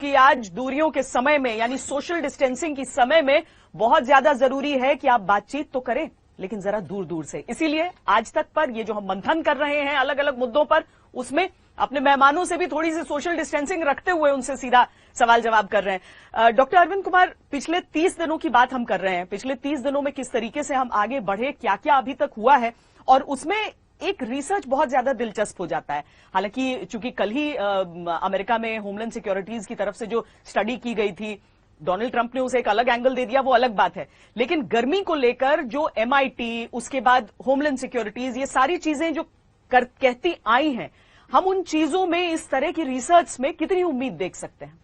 कि आज दूरियों के समय में यानी सोशल डिस्टेंसिंग की समय में बहुत ज्यादा जरूरी है कि आप बातचीत तो करें, लेकिन जरा दूर दूर से। इसीलिए आज तक पर ये जो हम मंथन कर रहे हैं अलग अलग मुद्दों पर, उसमें अपने मेहमानों से भी थोड़ी सी सोशल डिस्टेंसिंग रखते हुए उनसे सीधा सवाल जवाब कर रहे हैं। डॉक्टर अरविंद कुमार, पिछले 30 दिनों की बात हम कर रहे हैं। पिछले 30 दिनों में किस तरीके से हम आगे बढ़े, क्या क्या अभी तक हुआ है, और उसमें एक रिसर्च बहुत ज्यादा दिलचस्प हो जाता है। हालांकि चूंकि कल ही अमेरिका में होमलैंड सिक्योरिटीज की तरफ से जो स्टडी की गई थी, डोनाल्ड ट्रंप ने उसे एक अलग एंगल दे दिया, वो अलग बात है। लेकिन गर्मी को लेकर जो एमआईटी, उसके बाद होमलैंड सिक्योरिटीज, ये सारी चीजें जो कहती आई हैं, हम उन चीजों में इस तरह की रिसर्च में कितनी उम्मीद देख सकते हैं?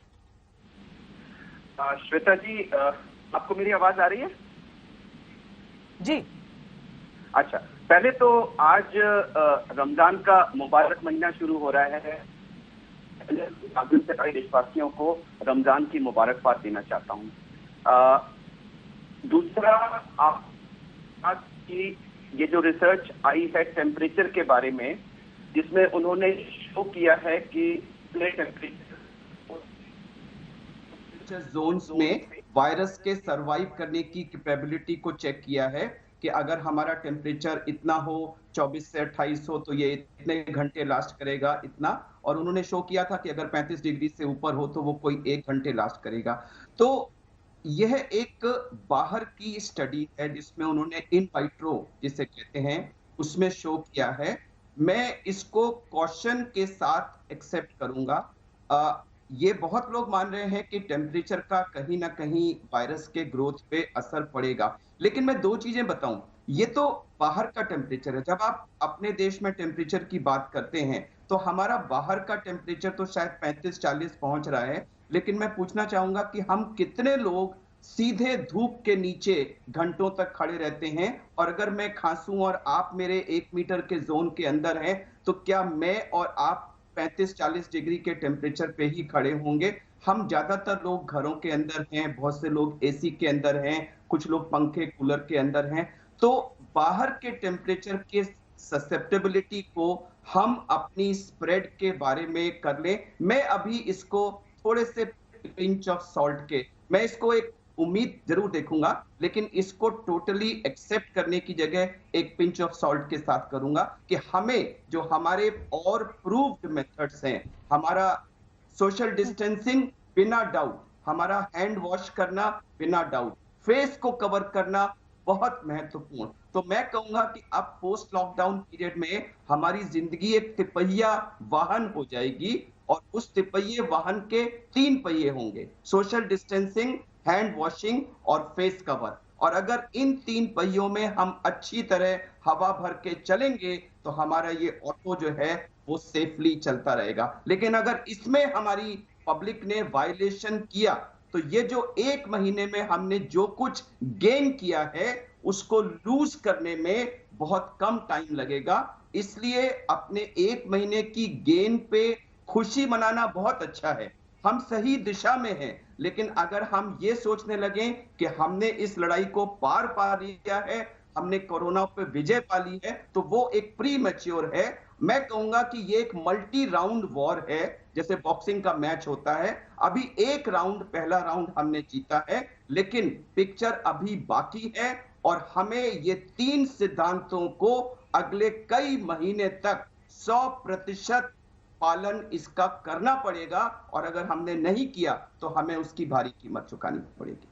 श्वेता जी, आपको मेरी आवाज आ रही है? जी। अच्छा, पहले तो आज रमजान का मुबारक महीना शुरू हो रहा है। देशवासियों को रमजान की मुबारकबाद देना चाहता हूँ। दूसरा, आज की ये जो रिसर्च आई है टेम्परेचर के बारे में, जिसमें उन्होंने शो किया है कि टेम्परेचर जोन्स में वायरस के सरवाइव करने की कैपेबिलिटी को चेक किया है कि अगर हमारा टेम्परेचर इतना हो, 24 से 28 हो, तो ये इतने घंटे लास्ट करेगा, इतना। और उन्होंने शो किया था कि अगर 35 डिग्री से ऊपर हो तो वो कोई 1 घंटे लास्ट करेगा। तो यह एक बाहर की स्टडी है जिसमें उन्होंने इन वाइट्रो जिसे कहते हैं उसमें शो किया है। मैं इसको कॉशन के साथ एक्सेप्ट करूंगा। ये बहुत लोग मान रहे हैं कि टेम्परेचर का कहीं ना कहीं वायरस के ग्रोथ पे असर पड़ेगा, लेकिन मैं दो चीजें बताऊं। ये तो बाहर का टेम्परेचर है। जब आप अपने देश में टेम्परेचर की बात करते हैं तो हमारा बाहर का टेम्परेचर तो शायद 35-40 पहुंच रहा है, लेकिन मैं पूछना चाहूंगा कि हम कितने लोग सीधे धूप के नीचे घंटों तक खड़े रहते हैं, और अगर मैं खांसूं और आप मेरे 1 मीटर के जोन के अंदर हैं, तो क्या मैं और आप 35-40 डिग्री के टेम्परेचर पे ही खड़े होंगे? हम ज्यादातर लोग घरों के अंदर हैं, बहुत से लोग एसी के अंदर हैं, कुछ लोग पंखे कूलर के अंदर हैं। तो बाहर के टेम्परेचर के ससेप्टेबिलिटी को हम अपनी स्प्रेड के बारे में कर लें। मैं अभी इसको थोड़े से पिंच ऑफ सॉल्ट के, मैं इसको एक उम्मीद जरूर देखूंगा, लेकिन इसको टोटली एक्सेप्ट करने की जगह एक पिंच ऑफ सॉल्ट के साथ करूंगा कि हमें जो हमारे और प्रूव्ड मेथड्स हैं, हमारा सोशल डिस्टेंसिंग बिना डाउट, हमारा हैंड वॉश करना बिना डाउट, फेस को कवर करना बहुत महत्वपूर्ण। तो मैं कहूंगा कि अब पोस्ट लॉकडाउन पीरियड में हमारी जिंदगी एक तिपहिया वाहन हो जाएगी, और उस तिपहिये वाहन के 3 पहिए होंगे: सोशल डिस्टेंसिंग, हैंड वॉशिंग और फेस कवर। और अगर इन 3 पहियों में हम अच्छी तरह हवा भर के चलेंगे तो हमारा ये ऑटो जो है वो सेफली चलता रहेगा। लेकिन अगर इसमें हमारी पब्लिक ने वायलेशन किया तो ये जो 1 महीने में हमने जो कुछ गेन किया है उसको लूज करने में बहुत कम टाइम लगेगा। इसलिए अपने 1 महीने की गेन पे खुशी मनाना बहुत अच्छा है, हम सही दिशा में हैं। लेकिन अगर हम ये सोचने लगे कि हमने इस लड़ाई को पार पा लिया है, हमने कोरोना पे विजय पा ली है, तो वो एक प्री मैच्योर है। मैं कहूंगा कि ये एक मल्टी राउंड वॉर है, जैसे बॉक्सिंग का मैच होता है। अभी एक राउंड, पहला राउंड हमने जीता है, लेकिन पिक्चर अभी बाकी है, और हमें ये 3 सिद्धांतों को अगले कई महीने तक 100% पालन इसका करना पड़ेगा। और अगर हमने नहीं किया तो हमें उसकी भारी कीमत चुकानी पड़ेगी।